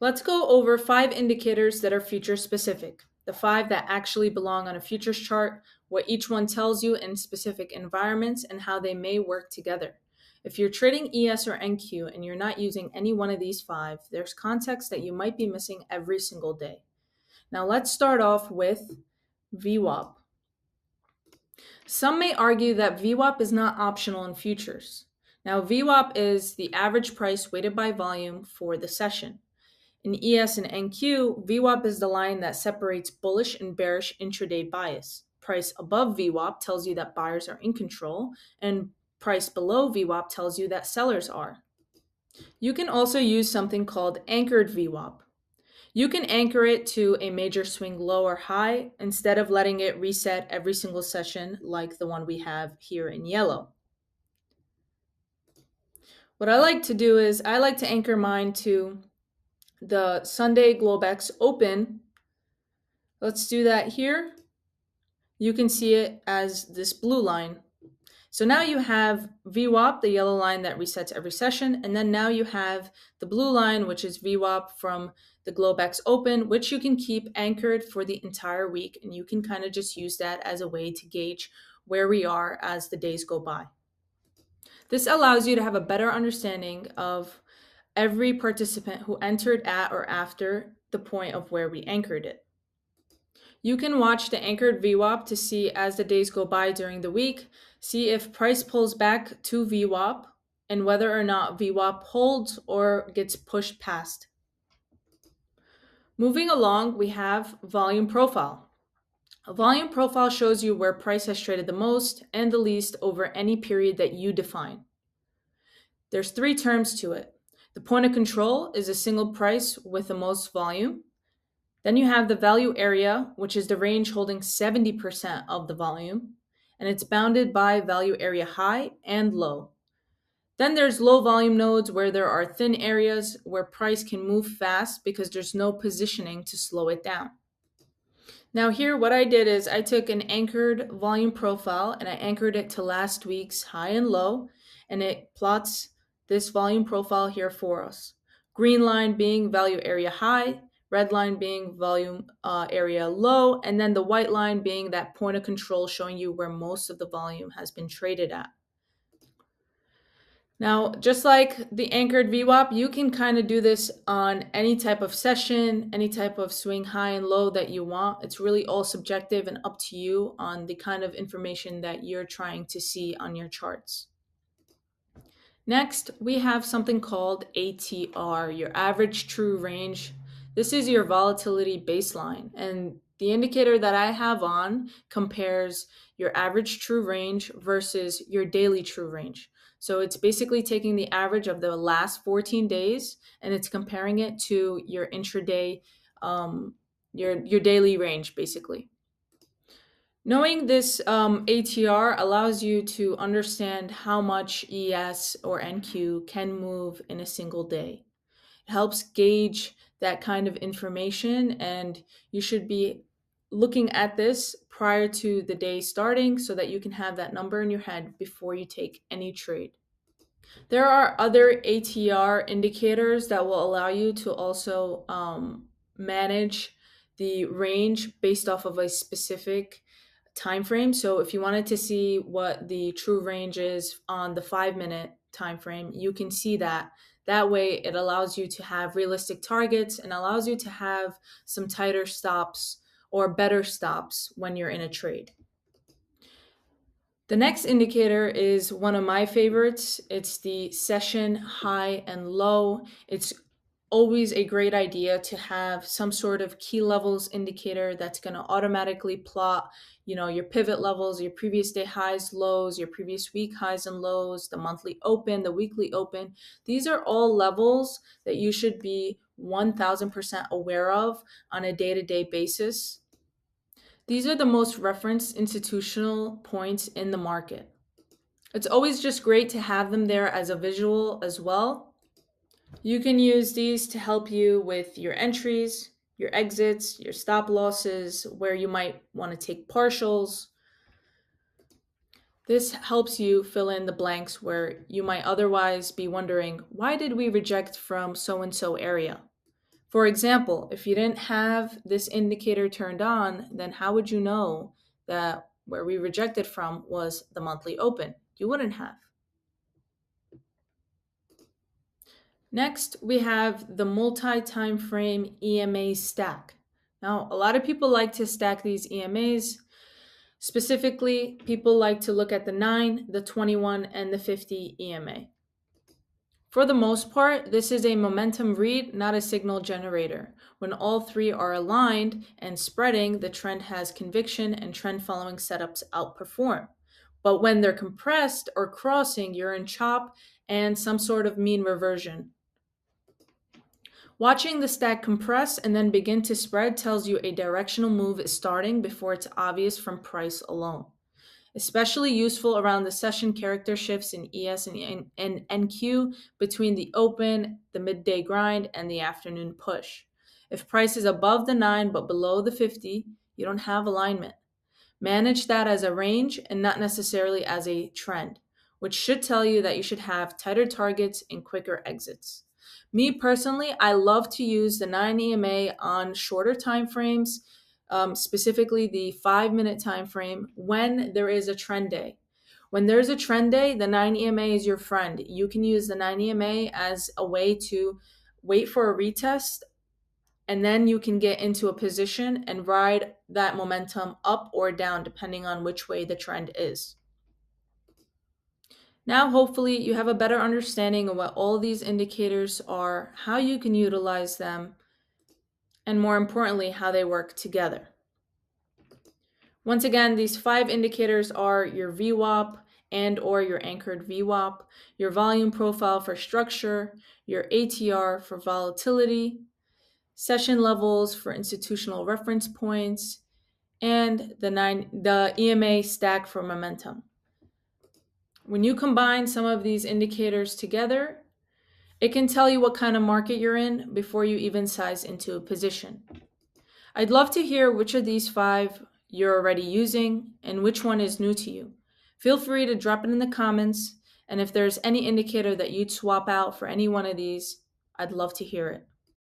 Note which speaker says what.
Speaker 1: Let's go over 5 indicators that are future specific. The 5 that actually belong on a futures chart, what each one tells you in specific environments, and how they may work together. If you're trading ES or NQ and you're not using any one of these 5, there's context that you might be missing every single day. Now let's start off with VWAP. Some may argue that VWAP is not optional in futures. Now VWAP is the average price weighted by volume for the session. In ES and NQ, VWAP is the line that separates bullish and bearish intraday bias. Price above VWAP tells you that buyers are in control, and price below VWAP tells you that sellers are. You can also use something called anchored VWAP. You can anchor it to a major swing low or high instead of letting it reset every single session like the one we have here in yellow. What I like to do is I like to anchor mine to the Sunday Globex Open. Let's do that here. You can see it as this blue line. So now you have VWAP, the yellow line that resets every session, and then now you have the blue line, which is VWAP from the Globex Open, which you can keep anchored for the entire week, and you can kind of just use that as a way to gauge where we are as the days go by. This allows you to have a better understanding of every participant who entered at or after the point of where we anchored it. You can watch the anchored VWAP to see as the days go by during the week, see if price pulls back to VWAP and whether or not VWAP holds or gets pushed past. Moving along, we have volume profile. A volume profile shows you where price has traded the most and the least over any period that you define. There's 3 terms to it. The point of control is a single price with the most volume. Then you have the value area, which is the range holding 70% of the volume, and it's bounded by value area high and low. Then there's low volume nodes where there are thin areas where price can move fast because there's no positioning to slow it down. Now here what I did is I took an anchored volume profile and I anchored it to last week's high and low, and it plots this volume profile here for us. Green line being value area high, red line being volume area low, and then the white line being that point of control showing you where most of the volume has been traded at. Now, just like the anchored VWAP, you can kind of do this on any type of session, any type of swing high and low that you want. It's really all subjective and up to you on the kind of information that you're trying to see on your charts. Next, we have something called ATR, your average true range. This is your volatility baseline, and the indicator that I have on compares your average true range versus your daily true range. So it's basically taking the average of the last 14 days and it's comparing it to your intraday, your daily range, basically. Knowing this ATR allows you to understand how much ES or NQ can move in a single day. It helps gauge that kind of information, and you should be looking at this prior to the day starting so that you can have that number in your head before you take any trade. There are other ATR indicators that will allow you to also manage the range based off of a specific time frame. So if you wanted to see what the true range is on the 5-minute time frame, you can see that. That way it allows you to have realistic targets and allows you to have some tighter stops or better stops when you're in a trade. The next indicator is one of my favorites. It's the session high and low. It's always a great idea to have some sort of key levels indicator that's going to automatically plot, your pivot levels, your previous day highs, lows, your previous week highs and lows, the monthly open, the weekly open. These are all levels that you should be 1000% aware of on a day-to-day basis. These are the most referenced institutional points in the market. It's always just great to have them there as a visual as well. You can use these to help you with your entries, your exits, your stop losses, where you might want to take partials. This helps you fill in the blanks where you might otherwise be wondering, why did we reject from so-and-so area? For example, if you didn't have this indicator turned on, then how would you know that where we rejected from was the monthly open? You wouldn't have. Next, we have the multi-time frame EMA stack. Now, a lot of people like to stack these EMAs. Specifically, people like to look at the 9, the 21, and the 50 EMA. For the most part, this is a momentum read, not a signal generator. When all three are aligned and spreading, the trend has conviction and trend following setups outperform. But when they're compressed or crossing, you're in chop and some sort of mean reversion. Watching the stack compress and then begin to spread tells you a directional move is starting before it's obvious from price alone. Especially useful around the session character shifts in ES and NQ between the open, the midday grind, and the afternoon push. If price is above the 9 but below the 50, you don't have alignment. Manage that as a range and not necessarily as a trend, which should tell you that you should have tighter targets and quicker exits. Me personally, I love to use the 9 EMA on shorter time frames, specifically the 5-minute time frame when there is a trend day. When there's a trend day, the 9 EMA is your friend. You can use the 9 EMA as a way to wait for a retest, and then you can get into a position and ride that momentum up or down depending on which way the trend is. Now, hopefully, you have a better understanding of what all these indicators are, how you can utilize them, and more importantly, how they work together. Once again, these 5 indicators are your VWAP and or your anchored VWAP, your volume profile for structure, your ATR for volatility, session levels for institutional reference points, and the EMA stack for momentum. When you combine some of these indicators together, it can tell you what kind of market you're in before you even size into a position. I'd love to hear which of these 5 you're already using and which one is new to you. Feel free to drop it in the comments, and if there's any indicator that you'd swap out for any one of these, I'd love to hear it.